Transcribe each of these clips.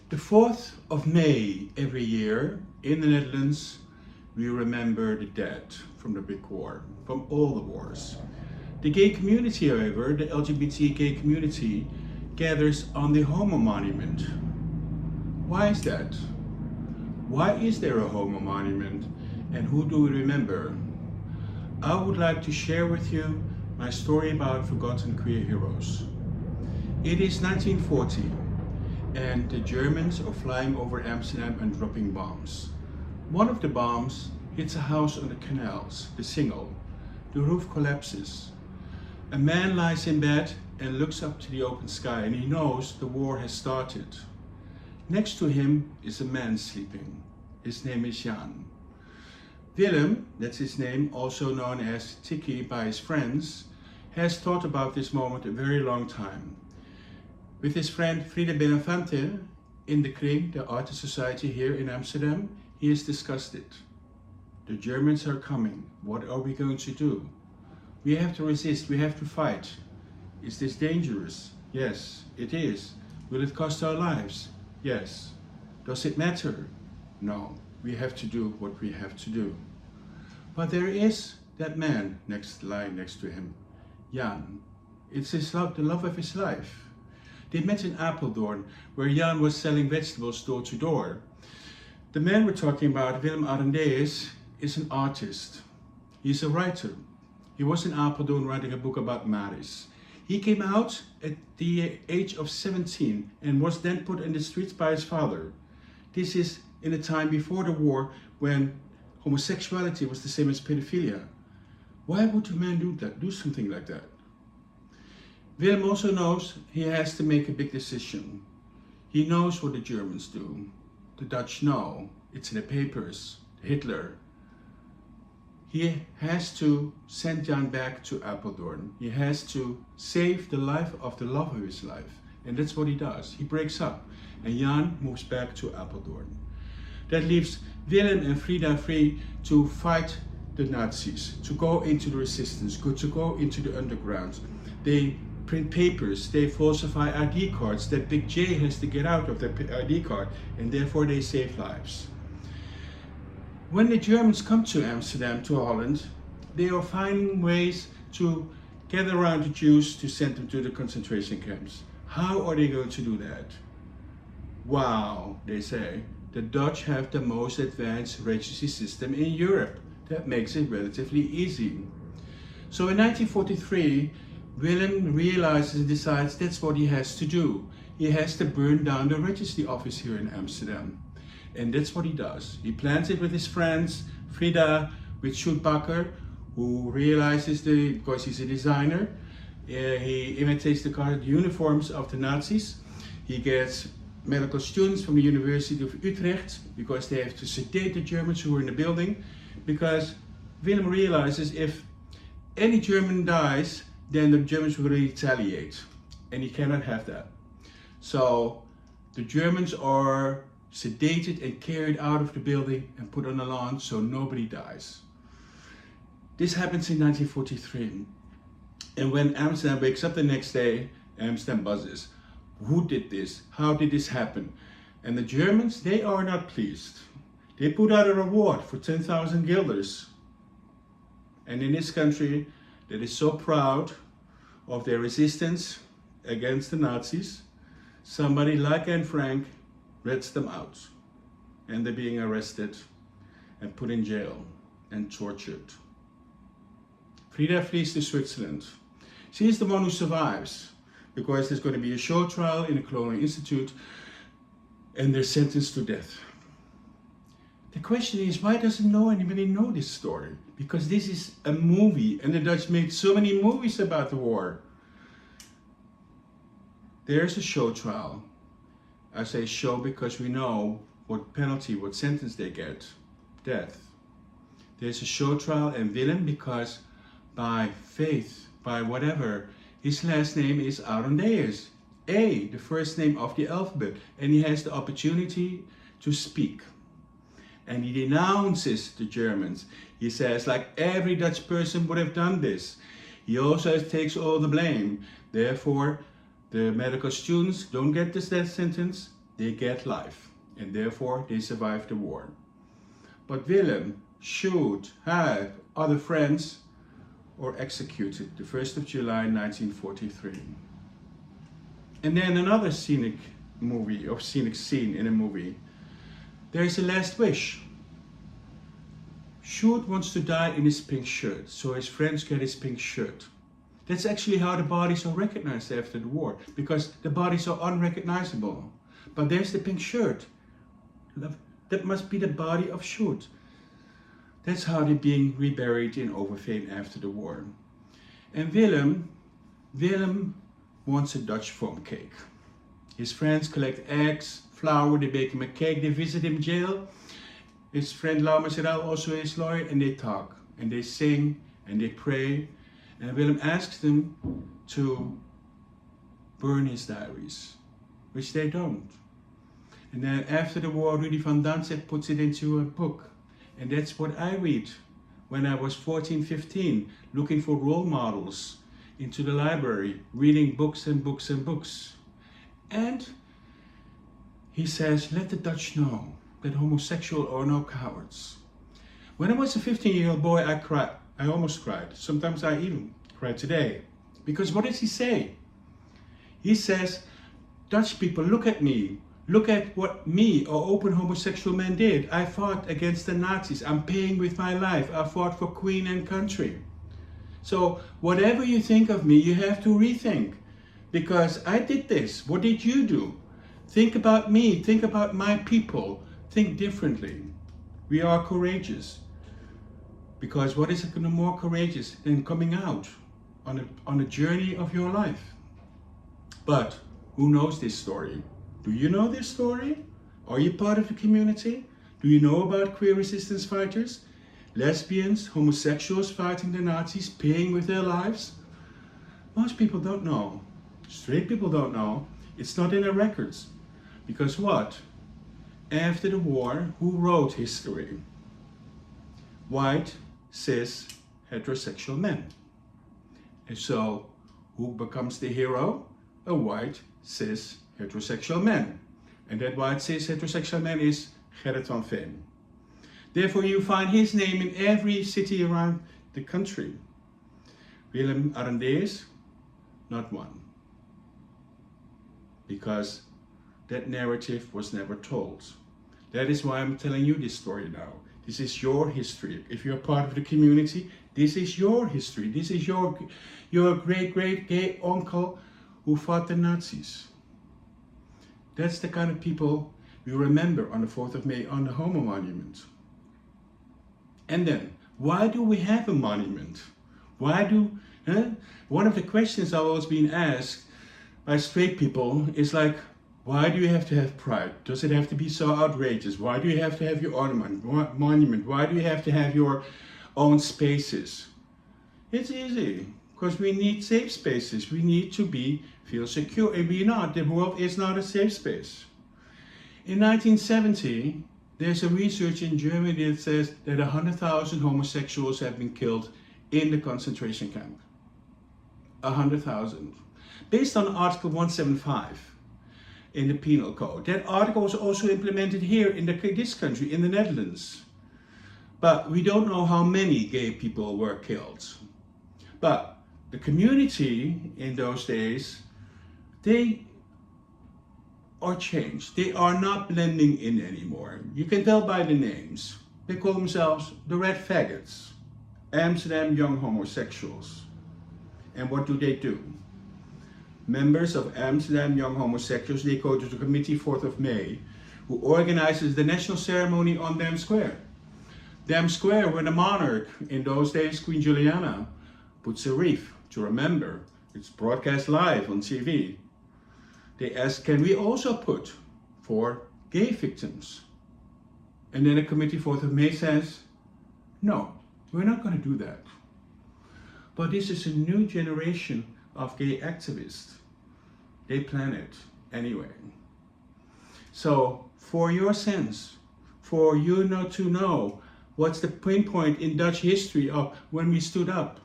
The 4th of May every year in the Netherlands, we remember the dead from the big war, from all the wars. The gay community, however, the LGBT gay community, gathers on the Homomonument. Why is that? Why is there a Homomonument, and who do we remember? I would like to share with you my story about forgotten queer heroes. It is 1940 and the Germans are flying over Amsterdam and dropping bombs. One of the bombs hits a house on the canals, the Singel. The roof collapses. A man lies in bed and looks up to the open sky, and he knows the war has started. Next to him is a man sleeping. His name is Jan. Willem, that's his name, also known as Tiki by his friends, has thought about this moment a very long time. With his friend Frida Benavente in the Kring, the artist society here in Amsterdam, he has discussed it. The Germans are coming. What are we going to do? We have to resist, we have to fight. Is this dangerous? Yes, it is. Will it cost our lives? Yes. Does it matter? No. We have to do what we have to do. But there is that man lying next to him, Jan. It's the love of his life. They met in Apeldoorn, where Jan was selling vegetables door to door. The man we're talking about, Willem Arendeus, is an artist. He's a writer. He was in Apeldoorn writing a book about Maris. He came out at the age of 17 and was then put in the streets by his father. This is in a time before the war when homosexuality was the same as pedophilia. Why would a man do something like that? Willem also knows he has to make a big decision. He knows what the Germans do. The Dutch know. It's in the papers. Hitler. He has to send Jan back to Apeldoorn. He has to save the life of the love of his life. And that's what he does. He breaks up. And Jan moves back to Apeldoorn. That leaves Willem and Frida free to fight the Nazis, to go into the resistance, to go into the underground. They print papers, they falsify ID cards. That big J has to get out of their ID card, and therefore they save lives. When the Germans come to Amsterdam, to Holland, they are finding ways to gather around the Jews to send them to the concentration camps. How are they going to do that? Wow, they say, the Dutch have the most advanced registry system in Europe. That makes it relatively easy. So in 1943, Willem realizes and decides that's what he has to do. He has to burn down the registry office here in Amsterdam. And that's what he does. He plans it with his friends, Frida with Schuetbakker, who realizes because he's a designer, he imitates the uniforms of the Nazis. He gets medical students from the University of Utrecht because they have to sedate the Germans who are in the building, because Willem realizes if any German dies, then the Germans will retaliate, and he cannot have that. So the Germans are sedated and carried out of the building and put on a lawn so nobody dies. This happens in 1943. And when Amsterdam wakes up the next day, Amsterdam buzzes. Who did this? How did this happen? And the Germans, they are not pleased. They put out a reward for 10,000 guilders. And in this country that is so proud of their resistance against the Nazis, somebody like Anne Frank rats them out. And they're being arrested and put in jail and tortured. Frida flees to Switzerland. She is the one who survives, because there's going to be a show trial in the Colonial Institute and they're sentenced to death. The question is, why doesn't anybody know this story? Because this is a movie, and the Dutch made so many movies about the war. There's a show trial. I say show because we know what penalty, what sentence they get. Death. There's a show trial, and Willem, because by faith, by whatever, his last name is Arendeus. A, the first name of the alphabet. And he has the opportunity to speak. And he denounces the Germans. He says, like every Dutch person would have done this. He also takes all the blame. Therefore, the medical students don't get this death sentence. they get life, and therefore they survive the war. But Willem should have other friends or executed the 1st of July 1943. And then another scenic scene in a movie. There is a last wish. Sjoerd wants to die in his pink shirt, so his friends get his pink shirt. That's actually how the bodies are recognized after the war, because the bodies are unrecognizable. But there's the pink shirt. That must be the body of Sjoerd. That's how they're being reburied in Overveen after the war. And Willem wants a Dutch foam cake. His friends collect eggs, flour, they bake him a cake, they visit him in jail. His friend Lauma Seral, also his lawyer, and they talk, and they sing, and they pray. And Willem asks them to burn his diaries, which they don't. And then after the war, Rudy van Dantzig puts it into a book. And that's what I read when I was 14, 15, looking for role models into the library, reading books and books and books. And he says, let the Dutch know that homosexuals are no cowards. When I was a 15-year-old boy, I cried. I almost cried. Sometimes I even cry today. Because what does he say? He says, Dutch people, look at me. Look at what me, or open homosexual man, did. I fought against the Nazis. I'm paying with my life. I fought for Queen and country. So whatever you think of me, you have to rethink. Because I did this. What did you do? Think about me. Think about my people. Think differently. We are courageous. Because what is more courageous than coming out on a journey of your life? But who knows this story? Do you know this story? Are you part of the community? Do you know about queer resistance fighters? Lesbians, homosexuals fighting the Nazis, paying with their lives? Most people don't know. Straight people don't know. It's not in their records. Because what? After the war, who wrote history? White, cis, heterosexual men. And so, who becomes the hero? A white, cis, heterosexual man. And that white, cis, heterosexual man is Gerrit van Veen. Therefore, you find his name in every city around the country. Willem Arendse, not one. Because that narrative was never told. That is why I'm telling you this story now. This is your history. If you're part of the community, this is your history. This is your great gay uncle who fought the Nazis. That's the kind of people we remember on the 4th of May on the Homomonument. And then, why do we have a monument? One of the questions I've always been asked by straight people is like, why do you have to have pride? Does it have to be so outrageous? Why do you have to have your monument? Why do you have to have your own spaces? It's easy, because we need safe spaces. We need to feel secure, and the world is not a safe space. In 1970, there's a research in Germany that says that 100,000 homosexuals have been killed in the concentration camp. 100,000. Based on Article 175 in the Penal Code. That article was also implemented here in this country, in the Netherlands. But we don't know how many gay people were killed. But the community in those days, they are changed. They are not blending in anymore. You can tell by the names. They call themselves the Red Faggots, Amsterdam Young Homosexuals. And what do? Members of Amsterdam Young Homosexuals, they go to the committee 4th of May, who organizes the national ceremony on Dam Square. Dam Square, where the monarch, in those days Queen Juliana, puts a wreath to remember. It's broadcast live on TV. They ask, can we also put for gay victims? And then the committee 4th of May says, no, we're not going to do that. But this is a new generation of gay activists. They plan it anyway. So for your sense, for you to know what's the pinpoint in Dutch history of when we stood up,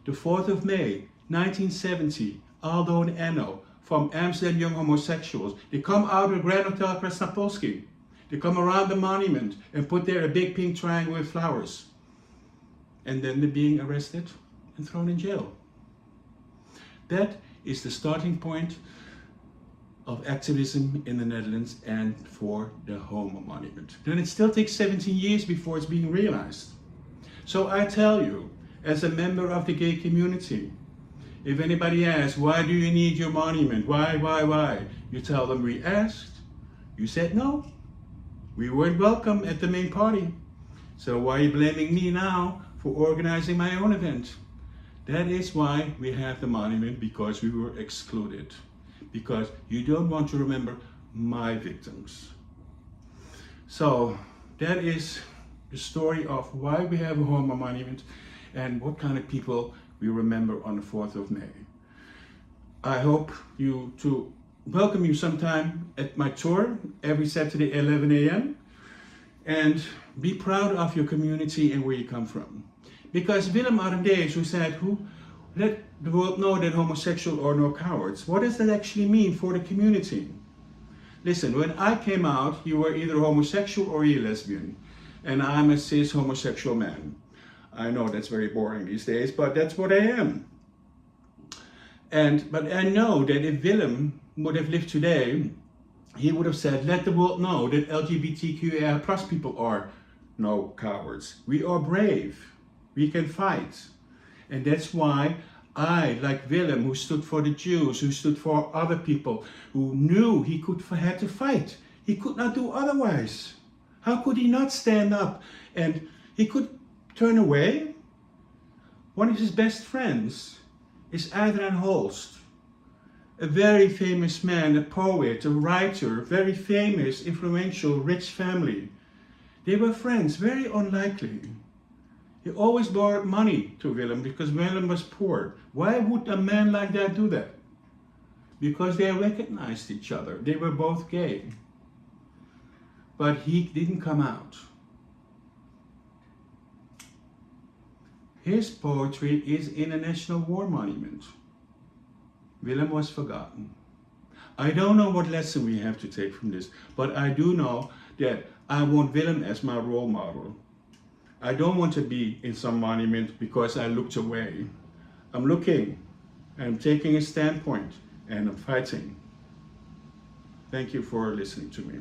the 4th of May, 1970, Aldo and Enno from Amsterdam young homosexuals. They come out of Grand Hotel Krasnopolski. They come around the monument and put there a big pink triangle with flowers. And then they're being arrested and thrown in jail. That is the starting point of activism in the Netherlands and for the Homomonument. Then it still takes 17 years before it's being realized. So I tell you, as a member of the gay community, if anybody asks, why do you need your monument? Why? You tell them we asked, you said no. We weren't welcome at the main party. So why are you blaming me now for organizing my own event? That is why we have the monument, because we were excluded. Because you don't want to remember my victims. So that is the story of why we have a Homo monument and what kind of people we remember on the 4th of May. I hope to welcome you sometime at my tour every Saturday 11 a.m. and be proud of your community and where you come from. Because Willem Arendees, who said, let the world know that homosexual are no cowards. What does that actually mean for the community? Listen, when I came out, you were either homosexual or you're lesbian. And I'm a cis homosexual man. I know that's very boring these days, but that's what I am. But I know that if Willem would have lived today, he would have said, let the world know that LGBTQIA plus people are no cowards. We are brave. We can fight. And that's why I, like Willem, who stood for the Jews, who stood for other people, who knew he had to fight. He could not do otherwise. How could he not stand up? And he could turn away. One of his best friends is Adriaan Holst, a very famous man, a poet, a writer, very famous, influential, rich family. They were friends, very unlikely. He always borrowed money to Willem because Willem was poor. Why would a man like that do that? Because they recognized each other. They were both gay. But he didn't come out. His poetry is in a national war monument. Willem was forgotten. I don't know what lesson we have to take from this, but I do know that I want Willem as my role model. I don't want to be in some monument because I looked away. I'm looking, I'm taking a standpoint, and I'm fighting. Thank you for listening to me.